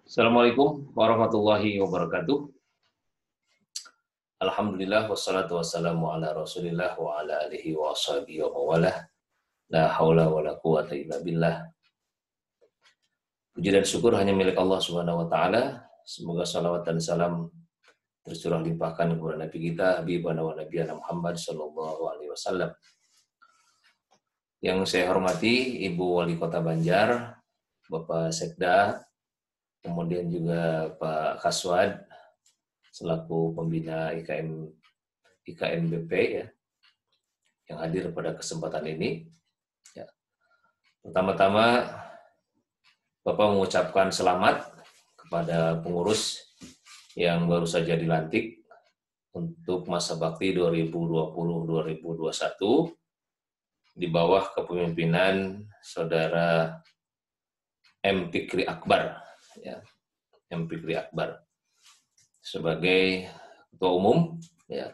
Assalamualaikum warahmatullahi wabarakatuh. Alhamdulillah wassalatu wassalamu ala Rasulillah wa ala alihi wa ashabihi wa mawalah. La haula wa la quwata illa billah. Puji dan syukur hanya milik Allah Subhanahu wa taala. Semoga salawat dan salam tercurah limpahkan kepada Nabi kita Habibana wa Nabiyana Muhammad sallallahu alaihi wasallam. Yang saya hormati Ibu Wali Kota Banjar, Bapak Sekda, kemudian juga Pak Kaswad selaku pembina IKMBP ya, yang hadir pada kesempatan ini. Ya. Pertama-tama Bapak mengucapkan selamat kepada pengurus yang baru saja dilantik untuk masa bakti 2020-2021 di bawah kepemimpinan Saudara M. Fikri Akbar, ya, M. Fikri Akbar sebagai Ketua Umum, ya.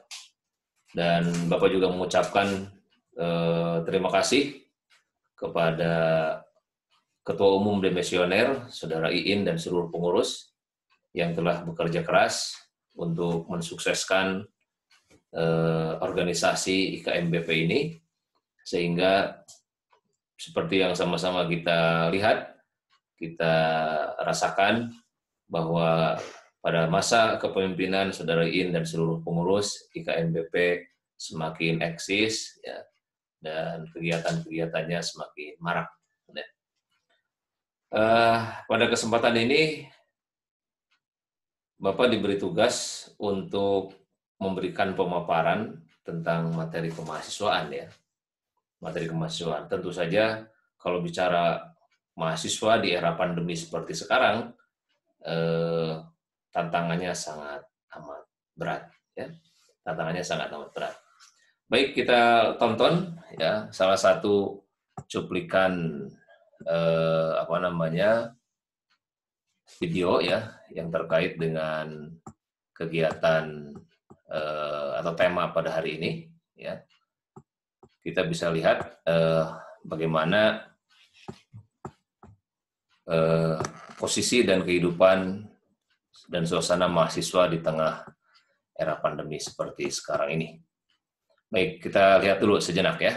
Dan Bapak juga mengucapkan terima kasih kepada Ketua Umum Demisioner, Saudara Iin dan seluruh pengurus yang telah bekerja keras untuk mensukseskan organisasi IKMBP ini, sehingga seperti yang sama-sama kita lihat, kita rasakan bahwa pada masa kepemimpinan Saudara Iin dan seluruh pengurus IKMBP semakin eksis, ya, dan kegiatan-kegiatannya semakin marak. Ya. Pada kesempatan ini, Bapak diberi tugas untuk memberikan pemaparan tentang materi kemahasiswaan, ya. Materi kemahasiswaan. Tentu saja kalau bicara mahasiswa di era pandemi seperti sekarang, tantangannya sangat amat berat, ya. Tantangannya sangat amat berat. Baik, kita tonton ya salah satu cuplikan video ya yang terkait dengan kegiatan atau tema pada hari ini, ya. Kita bisa lihat bagaimana posisi dan kehidupan dan suasana mahasiswa di tengah era pandemi seperti sekarang ini. Baik, kita lihat dulu sejenak ya.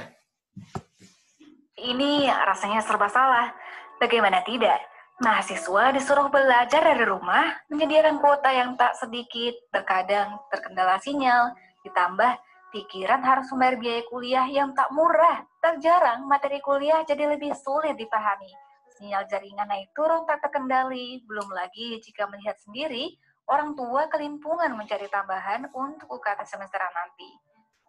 Ini rasanya serba salah. Bagaimana tidak? Mahasiswa disuruh belajar dari rumah, menyediakan kuota yang tak sedikit, terkadang terkendala sinyal, ditambah pikiran harus membayar biaya kuliah yang tak murah. Tak jarang materi kuliah jadi lebih sulit dipahami. Sinyal jaringan naik turun tak terkendali, belum lagi jika melihat sendiri, orang tua kelimpungan mencari tambahan untuk UKT semesteran nanti.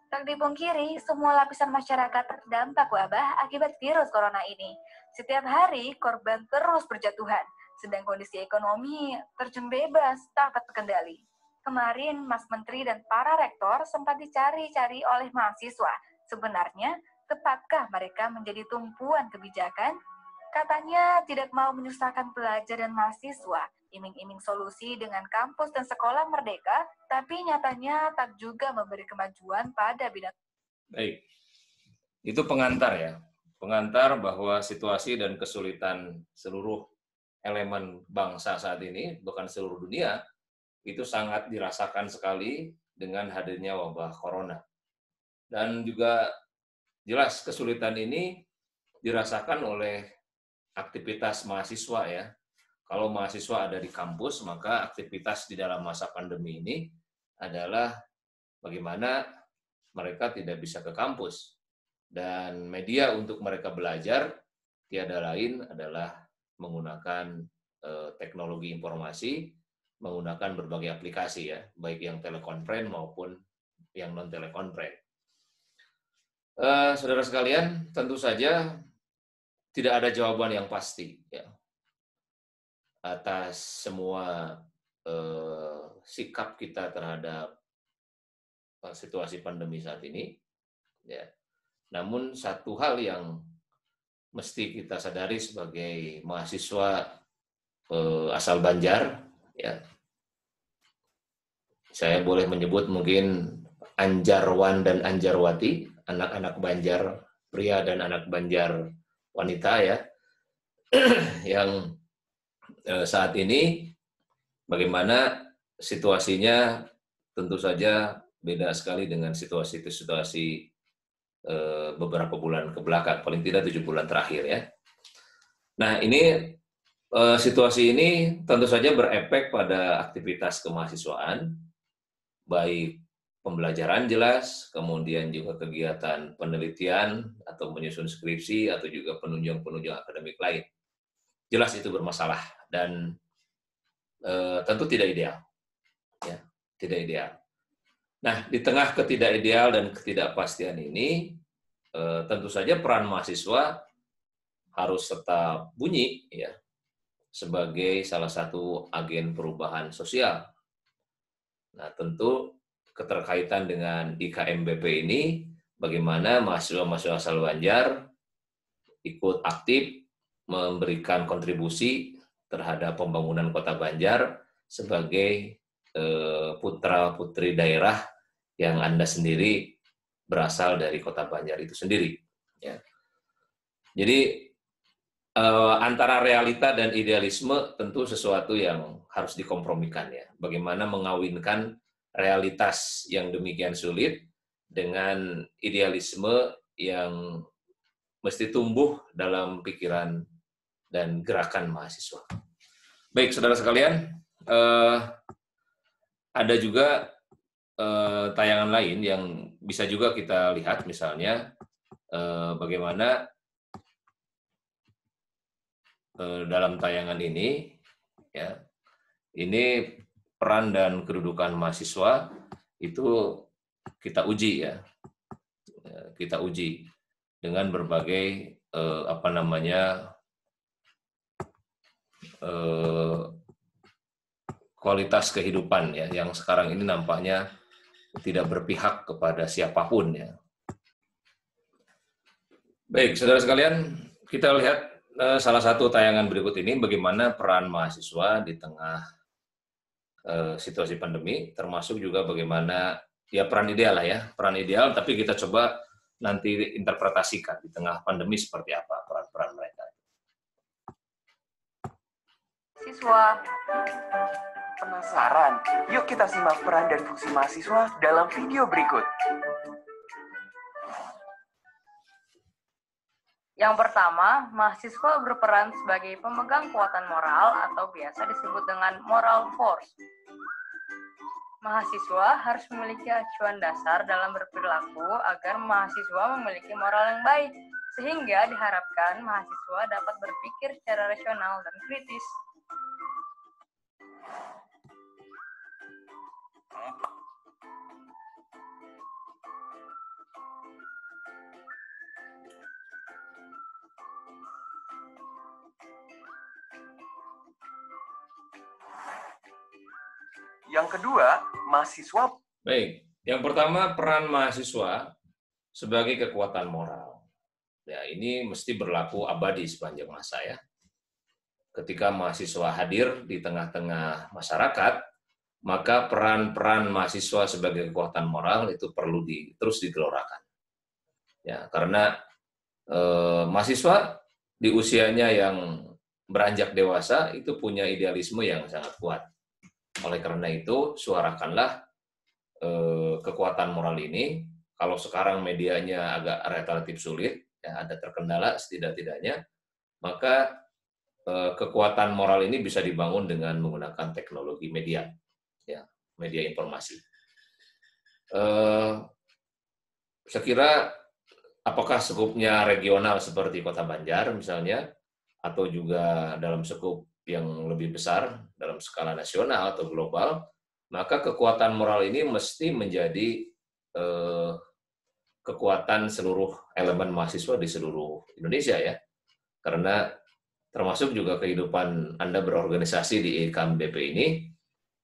Tak dipungkiri, semua lapisan masyarakat terdampak wabah akibat virus corona ini. Setiap hari, korban terus berjatuhan, sedang kondisi ekonomi terjun bebas tak terkendali. Kemarin, Mas Menteri dan para rektor sempat dicari-cari oleh mahasiswa. Sebenarnya, tepatkah mereka menjadi tumpuan kebijakan? Katanya tidak mau menyusahkan pelajar dan mahasiswa, iming-iming solusi dengan kampus dan sekolah merdeka, tapi nyatanya tak juga memberi kemajuan pada bidang. Baik, itu pengantar ya. Pengantar bahwa situasi dan kesulitan seluruh elemen bangsa saat ini, bukan seluruh dunia, itu sangat dirasakan sekali dengan hadirnya wabah corona. Dan juga jelas kesulitan ini dirasakan oleh aktivitas mahasiswa ya. Kalau mahasiswa ada di kampus, maka aktivitas di dalam masa pandemi ini adalah bagaimana mereka tidak bisa ke kampus. Dan media untuk mereka belajar tiada lain adalah menggunakan teknologi informasi, menggunakan berbagai aplikasi ya, baik yang telekonferensi maupun yang non telekonferensi. Saudara sekalian, tentu saja tidak ada jawaban yang pasti ya atas semua sikap kita terhadap situasi pandemi saat ini. Ya. Namun satu hal yang mesti kita sadari sebagai mahasiswa asal Banjar, ya, saya boleh menyebut mungkin Anjarwan dan Anjarwati, anak-anak Banjar pria dan anak Banjar wanita ya, yang saat ini Bagaimana situasinya tentu saja beda sekali dengan situasi-situasi beberapa bulan ke belakang, paling tidak 7 bulan terakhir ya. Nah, ini situasi ini tentu saja berefek pada aktivitas kemahasiswaan, baik pembelajaran jelas, kemudian juga kegiatan penelitian atau menyusun skripsi atau juga penunjang-penunjang akademik lain. Jelas itu bermasalah dan tentu tidak ideal, ya, tidak ideal. Nah, di tengah ketidakideal dan ketidakpastian ini, tentu saja peran mahasiswa harus tetap bunyi, ya, sebagai salah satu agen perubahan sosial. Nah, tentu keterkaitan dengan IKMBP ini, bagaimana mahasiswa-mahasiswa asal Banjar ikut aktif memberikan kontribusi terhadap pembangunan Kota Banjar sebagai putra-putri daerah yang Anda sendiri berasal dari Kota Banjar itu sendiri. Ya. Jadi antara realita dan idealisme tentu sesuatu yang harus dikompromikan ya. Bagaimana mengawinkan realitas yang demikian sulit dengan idealisme yang mesti tumbuh dalam pikiran dan gerakan mahasiswa. Baik, saudara sekalian, ada juga tayangan lain yang bisa juga kita lihat, misalnya bagaimana dalam tayangan ini, ya, ini peran dan kedudukan mahasiswa itu kita uji ya, kita uji dengan berbagai kualitas kehidupan ya, yang sekarang ini nampaknya tidak berpihak kepada siapapun ya. Baik, saudara sekalian, kita lihat salah satu tayangan berikut ini bagaimana peran mahasiswa di tengah situasi pandemi, termasuk juga bagaimana ya peran ideal lah ya, peran ideal, tapi kita coba nanti interpretasikan di tengah pandemi seperti apa peran-peran mereka. Siswa penasaran? Yuk kita simak peran dan fungsi mahasiswa dalam video berikut. Yang pertama, mahasiswa berperan sebagai pemegang kekuatan moral atau biasa disebut dengan moral force. Mahasiswa harus memiliki acuan dasar dalam berperilaku agar mahasiswa memiliki moral yang baik, sehingga diharapkan mahasiswa dapat berpikir secara rasional dan kritis. Yang kedua, mahasiswa. Baik, yang pertama peran mahasiswa sebagai kekuatan moral. Ya, ini mesti berlaku abadi sepanjang masa ya. Ketika mahasiswa hadir di tengah-tengah masyarakat, maka peran-peran mahasiswa sebagai kekuatan moral itu perlu terus digelorakan. Ya, karena mahasiswa di usianya yang beranjak dewasa itu punya idealisme yang sangat kuat. Oleh karena itu, suarakanlah kekuatan moral ini. Kalau sekarang medianya agak relatif sulit, ya, ada terkendala setidak-tidaknya, maka kekuatan moral ini bisa dibangun dengan menggunakan teknologi media, ya, media informasi. Saya kira apakah skupnya regional seperti Kota Banjar misalnya, atau juga dalam skup yang lebih besar dalam skala nasional atau global, maka kekuatan moral ini mesti menjadi kekuatan seluruh elemen mahasiswa di seluruh Indonesia ya. Karena termasuk juga kehidupan Anda berorganisasi di IKMBP ini,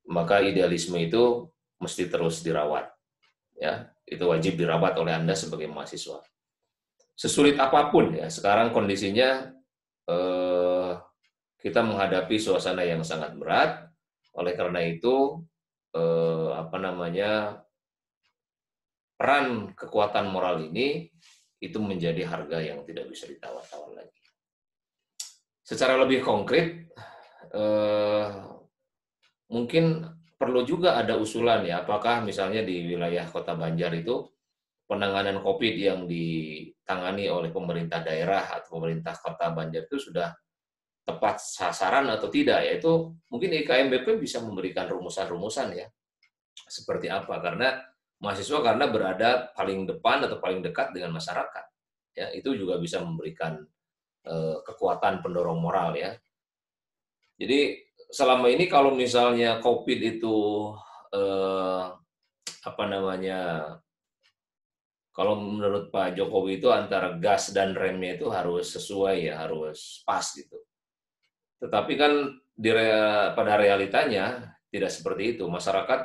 maka idealisme itu mesti terus dirawat. Ya, itu wajib dirawat oleh Anda sebagai mahasiswa. Sesulit apapun ya, sekarang kondisinya kita menghadapi suasana yang sangat berat. Oleh karena itu, peran kekuatan moral ini itu menjadi harga yang tidak bisa ditawar-tawar lagi. Secara lebih konkret, mungkin perlu juga ada usulan ya, apakah misalnya di wilayah Kota Banjar itu penanganan COVID yang ditangani oleh pemerintah daerah atau pemerintah Kota Banjar itu sudah tepat sasaran atau tidak, yaitu mungkin IKMBP bisa memberikan rumusan-rumusan ya, seperti apa, karena mahasiswa karena berada paling depan atau paling dekat dengan masyarakat, ya itu juga bisa memberikan kekuatan pendorong moral ya. Jadi selama ini kalau misalnya COVID itu apa namanya, kalau menurut Pak Jokowi itu antara gas dan remnya itu harus sesuai ya, harus pas gitu. Tetapi kan pada realitanya tidak seperti itu. Masyarakat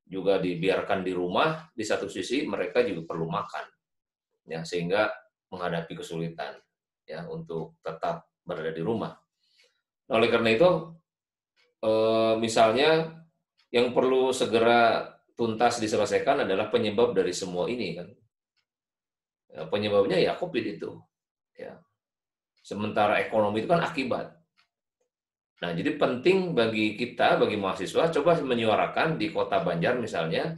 juga dibiarkan di rumah, di satu sisi mereka juga perlu makan, ya sehingga menghadapi kesulitan ya untuk tetap berada di rumah. Oleh karena itu, misalnya yang perlu segera tuntas diselesaikan adalah penyebab dari semua ini kan. Ya, penyebabnya ya COVID itu. Ya. Sementara ekonomi itu kan akibat. Nah, jadi penting bagi kita, bagi mahasiswa, coba menyuarakan di Kota Banjar misalnya,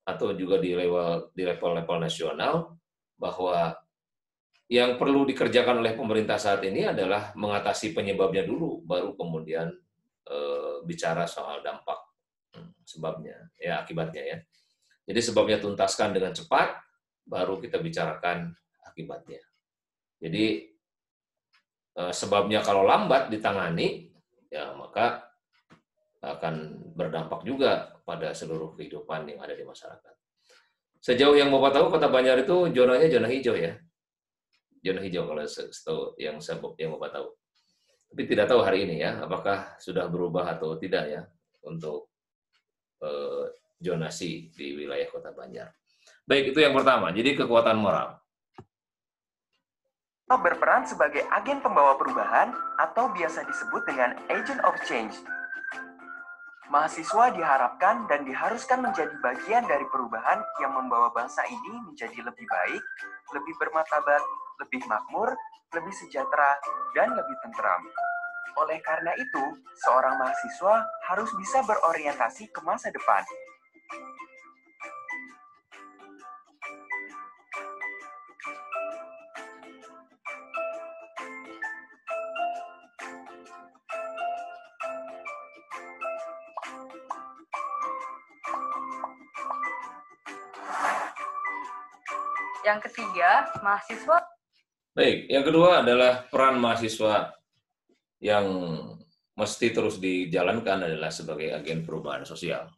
atau juga di level nasional, bahwa yang perlu dikerjakan oleh pemerintah saat ini adalah mengatasi penyebabnya dulu, baru kemudian bicara soal dampak sebabnya, ya akibatnya ya. Jadi sebabnya tuntaskan dengan cepat, baru kita bicarakan akibatnya. Jadi sebabnya kalau lambat ditangani, ya maka akan berdampak juga pada seluruh kehidupan yang ada di masyarakat. Sejauh yang Bapak tahu, Kota Banjar itu zonanya zona hijau ya, zona hijau kalau yang Bapak tahu. Tapi tidak tahu hari ini ya, apakah sudah berubah atau tidak ya untuk zonasi di wilayah Kota Banjar. Baik, itu yang pertama. Jadi kekuatan moral. Berperan sebagai agen pembawa perubahan atau biasa disebut dengan agent of change. Mahasiswa diharapkan dan diharuskan menjadi bagian dari perubahan yang membawa bangsa ini menjadi lebih baik, lebih bermartabat, lebih makmur, lebih sejahtera, dan lebih tentram. Oleh karena itu, seorang mahasiswa harus bisa berorientasi ke masa depan. Yang ketiga, mahasiswa. Baik, yang kedua adalah peran mahasiswa yang mesti terus dijalankan adalah sebagai agen perubahan sosial.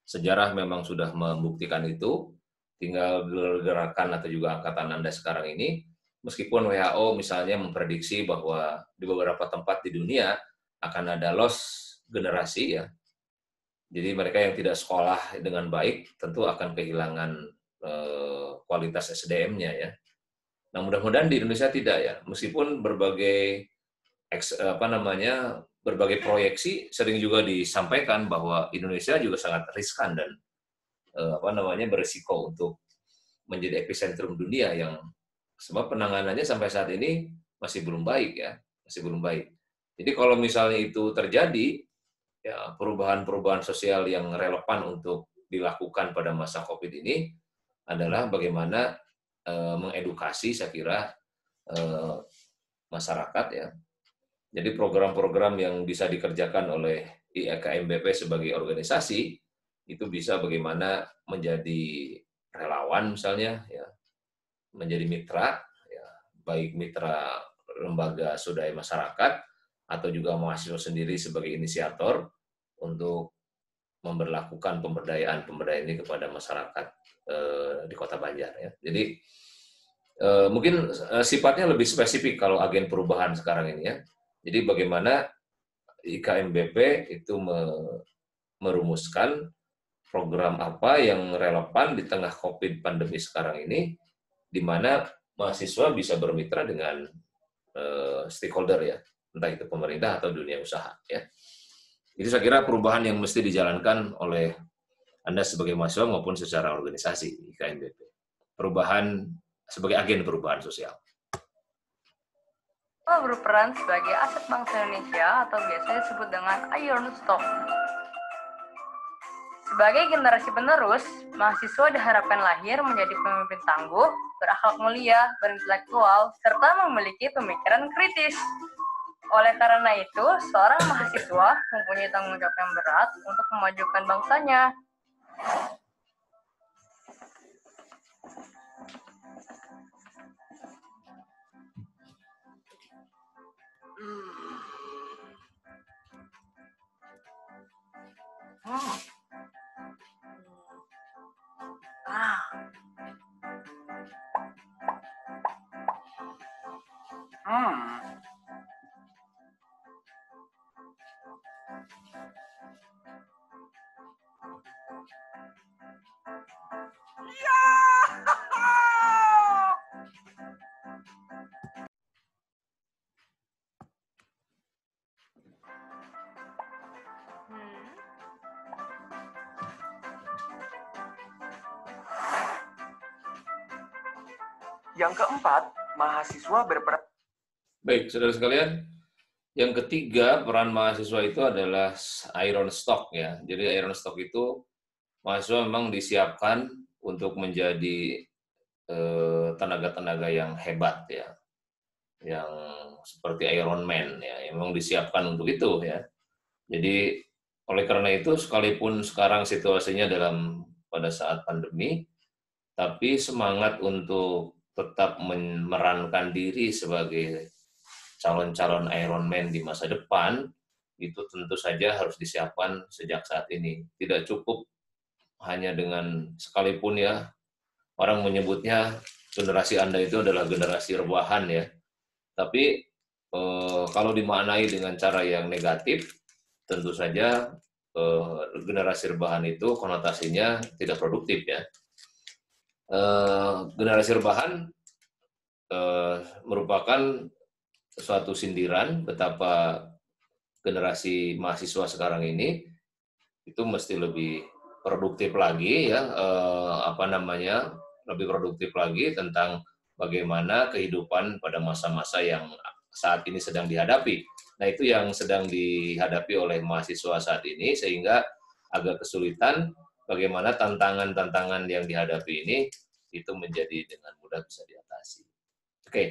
Sejarah memang sudah membuktikan itu, tinggal gerakan atau juga angkatan Anda sekarang ini, meskipun WHO misalnya memprediksi bahwa di beberapa tempat di dunia akan ada loss generasi ya, jadi mereka yang tidak sekolah dengan baik tentu akan kehilangan kualitas SDM-nya ya. Nah, mudah-mudahan di Indonesia tidak ya, meskipun berbagai berbagai proyeksi sering juga disampaikan bahwa Indonesia juga sangat riskan dan berisiko untuk menjadi epicentrum dunia, yang sebab penanganannya sampai saat ini masih belum baik ya, masih belum baik. Jadi kalau misalnya itu terjadi, ya perubahan-perubahan sosial yang relevan untuk dilakukan pada masa COVID ini adalah bagaimana mengedukasi, saya kira, masyarakat ya. Jadi program-program yang bisa dikerjakan oleh IKMBP sebagai organisasi itu bisa bagaimana menjadi relawan misalnya ya, menjadi mitra ya, baik mitra lembaga swadaya masyarakat atau juga mahasiswa sendiri sebagai inisiator untuk memberlakukan pemberdayaan ini kepada masyarakat di Kota Banjar ya. Jadi mungkin sifatnya lebih spesifik kalau agen perubahan sekarang ini ya. Jadi bagaimana IKMBP itu merumuskan program apa yang relevan di tengah COVID pandemi sekarang ini, di mana mahasiswa bisa bermitra dengan stakeholder ya, entah itu pemerintah atau dunia usaha ya. Itu saya kira perubahan yang mesti dijalankan oleh Anda sebagai mahasiswa maupun secara organisasi IKMBP. Perubahan sebagai agen perubahan sosial. Berperan sebagai aset bangsa Indonesia atau biasa disebut dengan iron stock. Sebagai generasi penerus, mahasiswa diharapkan lahir menjadi pemimpin tangguh, berakhlak mulia, berintelektual, serta memiliki pemikiran kritis. Oleh karena itu, seorang mahasiswa mempunyai tanggung jawab yang berat untuk memajukan bangsanya. Yang keempat, mahasiswa berperan. Baik, saudara sekalian, yang ketiga peran mahasiswa itu adalah iron stock ya. Jadi iron stock itu mahasiswa memang disiapkan untuk menjadi tenaga-tenaga yang hebat ya, yang seperti Iron Man ya, memang disiapkan untuk itu ya. Jadi oleh karena itu sekalipun sekarang situasinya pada saat pandemi, tapi semangat untuk tetap memerankan diri sebagai calon-calon Iron Man di masa depan itu tentu saja harus disiapkan sejak saat ini. Tidak cukup hanya dengan sekalipun ya orang menyebutnya generasi Anda itu adalah generasi rebahan ya. Tapi kalau dimaknai dengan cara yang negatif, tentu saja generasi rebahan itu konotasinya tidak produktif ya. Generasi rebahan merupakan suatu sindiran betapa generasi mahasiswa sekarang ini itu mesti lebih produktif lagi ya, lebih produktif lagi tentang bagaimana kehidupan pada masa-masa yang saat ini sedang dihadapi. Nah, itu yang sedang dihadapi oleh mahasiswa saat ini, sehingga agak kesulitan bagaimana tantangan-tantangan yang dihadapi ini itu menjadi dengan mudah bisa diatasi. Oke.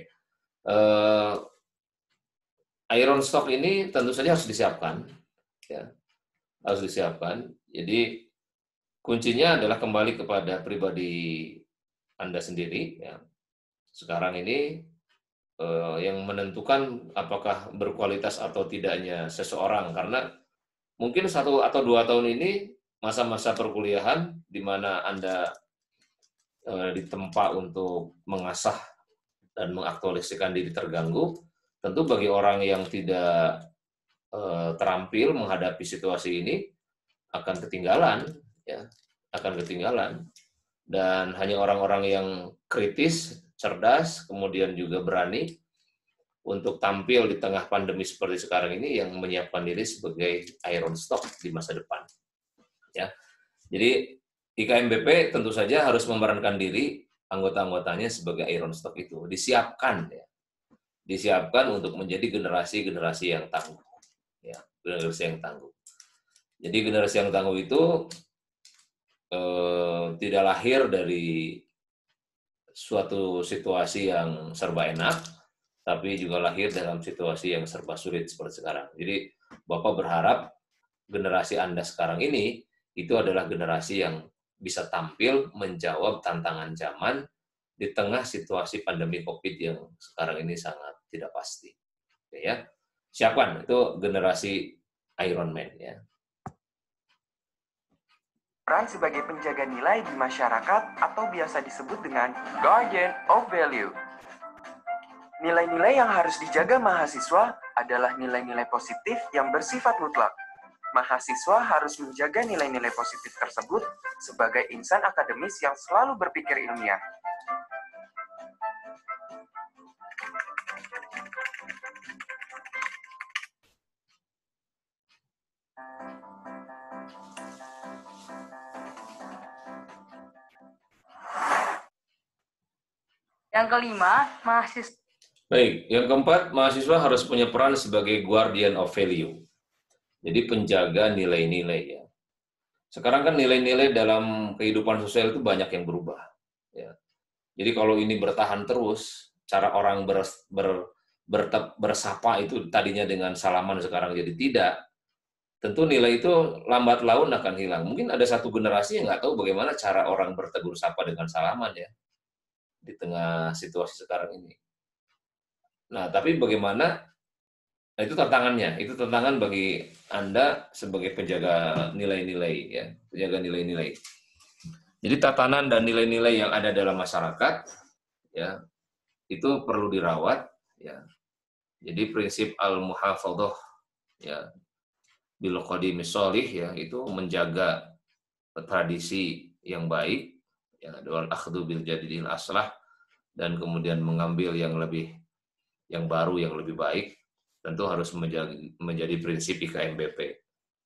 Iron stock ini tentu saja harus disiapkan. Ya, harus disiapkan. Jadi, kuncinya adalah kembali kepada pribadi Anda sendiri. Ya. Sekarang ini yang menentukan apakah berkualitas atau tidaknya seseorang, karena mungkin 1 atau 2 tahun ini masa-masa perkuliahan di mana Anda ditempa untuk mengasah dan mengaktualisasikan diri terganggu, tentu bagi orang yang tidak terampil menghadapi situasi ini akan ketinggalan, ya, akan ketinggalan. Dan hanya orang-orang yang kritis, cerdas, kemudian juga berani untuk tampil di tengah pandemi seperti sekarang ini yang menyiapkan diri sebagai iron stock di masa depan. Ya, jadi IKMBP tentu saja harus memerankan diri anggota-anggotanya sebagai iron stock itu, disiapkan ya. Disiapkan untuk menjadi generasi-generasi yang tangguh. Ya, generasi yang tangguh. Jadi generasi yang tangguh itu tidak lahir dari suatu situasi yang serba enak, tapi juga lahir dalam situasi yang serba sulit seperti sekarang. Jadi Bapak berharap generasi Anda sekarang ini itu adalah generasi yang bisa tampil menjawab tantangan zaman di tengah situasi pandemi COVID yang sekarang ini sangat tidak pasti. Oke, ya. Siapkan, itu generasi Iron Man ya. Peran sebagai penjaga nilai di masyarakat atau biasa disebut dengan Guardian of Value. Nilai-nilai yang harus dijaga mahasiswa adalah nilai-nilai positif yang bersifat mutlak. Mahasiswa harus menjaga nilai-nilai positif tersebut sebagai insan akademis yang selalu berpikir ilmiah. Yang kelima, mahasiswa. Baik, yang keempat, mahasiswa harus punya peran sebagai guardian of value. Jadi penjaga nilai-nilai ya. Sekarang kan nilai-nilai dalam kehidupan sosial itu banyak yang berubah. Ya. Jadi kalau ini bertahan terus, cara orang bersapa itu tadinya dengan salaman sekarang jadi tidak, tentu nilai itu lambat laun akan hilang. Mungkin ada satu generasi yang nggak tahu bagaimana cara orang bertegur sapa dengan salaman ya di tengah situasi sekarang ini. Nah, tapi bagaimana? Nah, itu tantangannya. Itu tantangan bagi Anda sebagai penjaga nilai-nilai ya, penjaga nilai-nilai. Jadi tatanan dan nilai-nilai yang ada dalam masyarakat ya, itu perlu dirawat ya. Jadi prinsip al-muhafadzah ya bil qadimis sholih ya, itu menjaga tradisi yang baik ya, wal akhdhu bil jadidil aslah, dan kemudian mengambil yang baru yang lebih baik, tentu harus menjadi prinsip IKMBP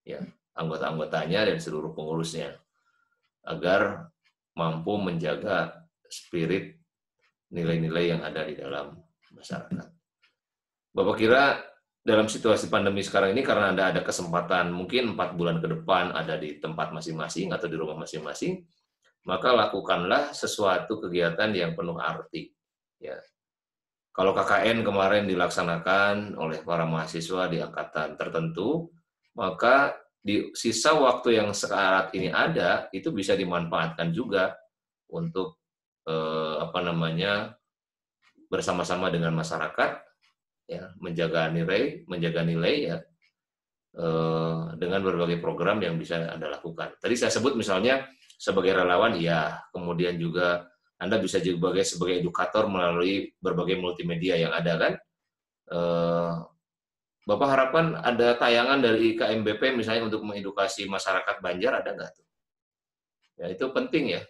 ya, anggota-anggotanya dan seluruh pengurusnya, agar mampu menjaga spirit nilai-nilai yang ada di dalam masyarakat. Bapak kira dalam situasi pandemi sekarang ini, karena Anda ada kesempatan mungkin 4 bulan ke depan ada di tempat masing-masing atau di rumah masing-masing, maka lakukanlah sesuatu kegiatan yang penuh arti ya. Kalau KKN kemarin dilaksanakan oleh para mahasiswa di angkatan tertentu, maka di sisa waktu yang saat ini ada, itu bisa dimanfaatkan juga untuk bersama-sama dengan masyarakat, ya, menjaga nilai ya, dengan berbagai program yang bisa Anda lakukan. Tadi saya sebut misalnya sebagai relawan, ya, kemudian juga Anda bisa juga sebagai edukator melalui berbagai multimedia yang ada kan. Bapak harapkan ada tayangan dari IKMBP misalnya untuk mengedukasi masyarakat Banjar, ada nggak tuh? Ya, itu penting ya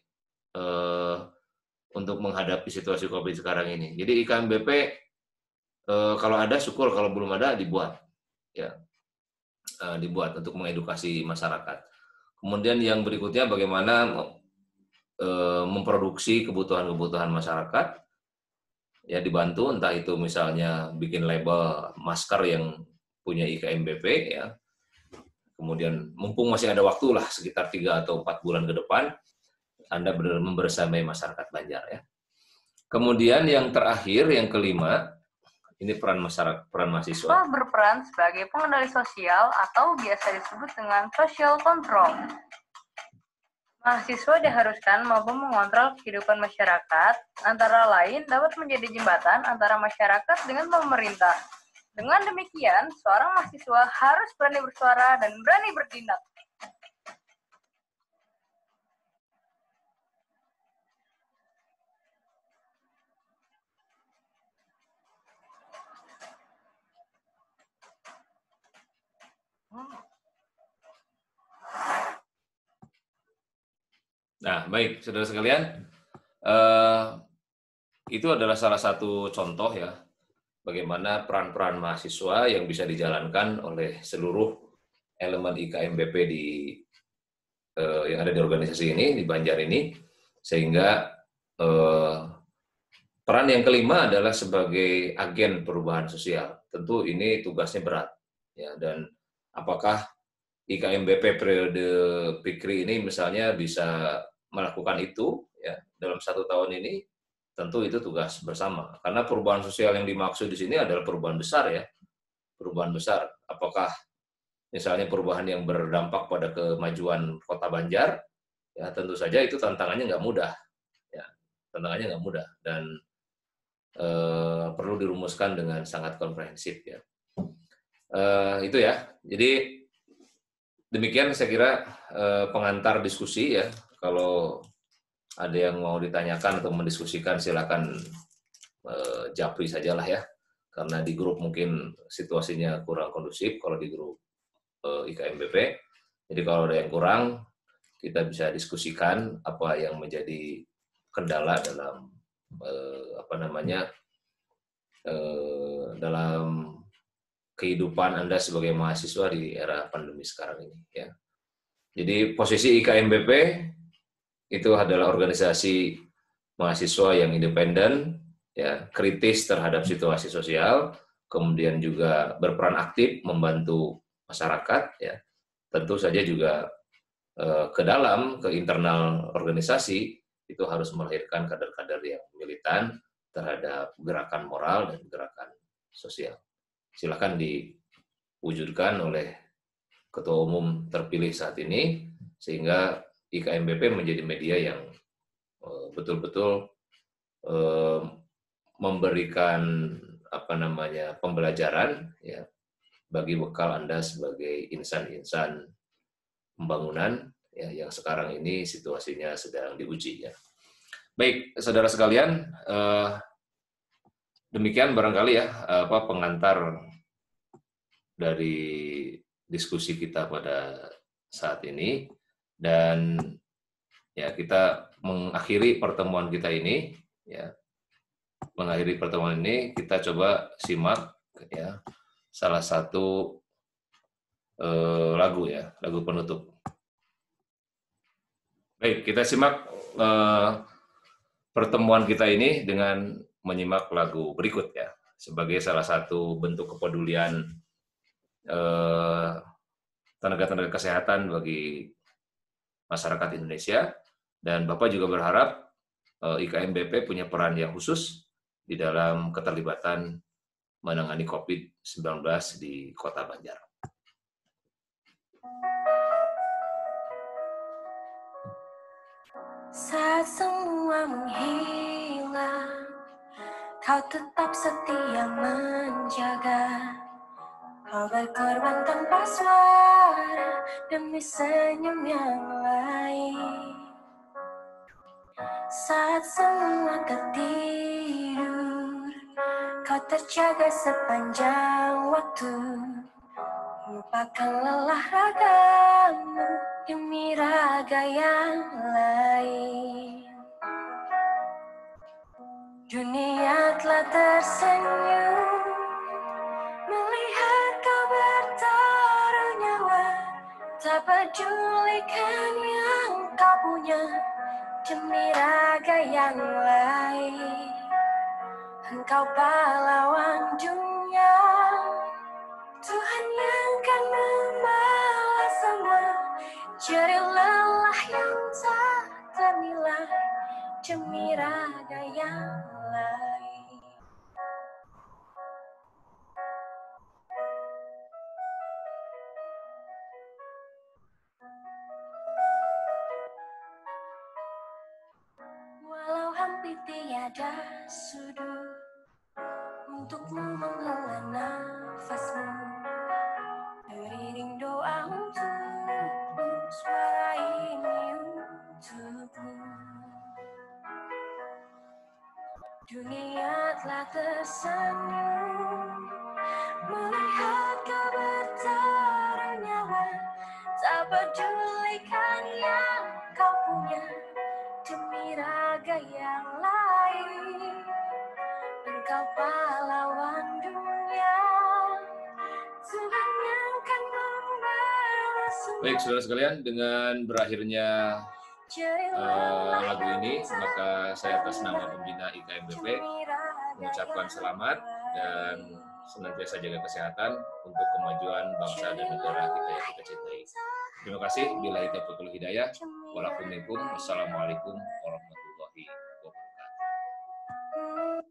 untuk menghadapi situasi COVID sekarang ini. Jadi IKMBP kalau ada syukur, kalau belum ada dibuat, ya, dibuat untuk mengedukasi masyarakat. Kemudian yang berikutnya bagaimana memproduksi kebutuhan-kebutuhan masyarakat, ya, dibantu, entah itu misalnya bikin label masker yang punya IKMBP ya. Kemudian mumpung masih ada waktu lah, sekitar 3 atau 4 bulan ke depan, Anda membersamai masyarakat Banjar ya. Kemudian yang terakhir, yang kelima, ini peran mahasiswa. Berperan sebagai pengendali sosial atau biasa disebut dengan social control. Mahasiswa diharuskan mampu mengontrol kehidupan masyarakat, antara lain dapat menjadi jembatan antara masyarakat dengan pemerintah. Dengan demikian, seorang mahasiswa harus berani bersuara dan berani bertindak. Nah, baik, saudara sekalian, itu adalah salah satu contoh ya, bagaimana peran-peran mahasiswa yang bisa dijalankan oleh seluruh elemen IKMBP yang ada di organisasi ini, di Banjar ini, sehingga peran yang kelima adalah sebagai agen perubahan sosial. Tentu ini tugasnya berat, ya, dan apakah IKMBP periode Pikri ini misalnya bisa melakukan itu ya dalam 1 tahun ini, tentu itu tugas bersama. Karena perubahan sosial yang dimaksud di sini adalah perubahan besar ya, perubahan besar. Apakah misalnya perubahan yang berdampak pada kemajuan Kota Banjar, ya tentu saja itu tantangannya nggak mudah, ya tantangannya nggak mudah dan perlu dirumuskan dengan sangat komprehensif ya. Itu ya. Jadi demikian saya kira pengantar diskusi ya. Kalau ada yang mau ditanyakan atau mendiskusikan, silakan japri sajalah ya. Karena di grup mungkin situasinya kurang kondusif kalau di grup IKMBP. Jadi kalau ada yang kurang, kita bisa diskusikan apa yang menjadi kendala dalam dalam kehidupan Anda sebagai mahasiswa di era pandemi sekarang ini ya. Jadi posisi IKMBP itu adalah organisasi mahasiswa yang independen ya, kritis terhadap situasi sosial, kemudian juga berperan aktif membantu masyarakat ya. Tentu saja juga ke dalam, ke internal organisasi, itu harus melahirkan kader-kader yang militan terhadap gerakan moral dan gerakan sosial. Silakan diwujudkan oleh Ketua Umum terpilih saat ini, sehingga IKMBP menjadi media yang betul-betul memberikan pembelajaran ya bagi bekal Anda sebagai insan-insan pembangunan ya, yang sekarang ini situasinya sedang diuji ya. Baik, saudara sekalian, demikian barangkali ya pengantar dari diskusi kita pada saat ini, dan ya kita mengakhiri pertemuan kita ini ya. Mengakhiri pertemuan ini kita coba simak ya salah satu lagu ya, lagu penutup. Baik, kita simak pertemuan kita ini dengan menyimak lagu berikut ya, sebagai salah satu bentuk kepedulian tenaga-tenaga kesehatan bagi masyarakat Indonesia, dan Bapak juga berharap IKMBP punya peran yang khusus di dalam keterlibatan menangani COVID-19 di Kota Banjar. Saat semua menghilang, kau tetap setia menjaga. Kau berkorban tanpa suara demi senyum yang lain. Saat semua tertidur, kau terjaga sepanjang waktu. Lupakan lelah ragamu demi raga yang lain. Dunia telah tersenyum melihat kau bertaruh nyawa. Tak pedulikan yang kau punya demi raga yang lain. Engkau pahlawan dunia, Tuhan yang kan membalas semua jerih lelah yang tak ternilai demi raga yang lain. Walau hampir tiada sudut untukmu menghela nafasmu, beriring doa untukmu, suara ini untukmu. Dunia telah tersenyum melihat kau bertaruh nyawa. Tak pedulikan yang kau punya demi raga yang lain. Engkau pahlawan dunia, Tuhan yang kan membalas semua. Baik, saudara sekalian, dengan berakhirnya lagu ini, maka saya atas nama pembina IKMBP mengucapkan selamat dan senantiasa jaga kesehatan untuk kemajuan bangsa dan negara kita yang kita cintai. Terima kasih. Billahi taufiq wal hidayah. Wassalamualaikum warahmatullahi wabarakatuh.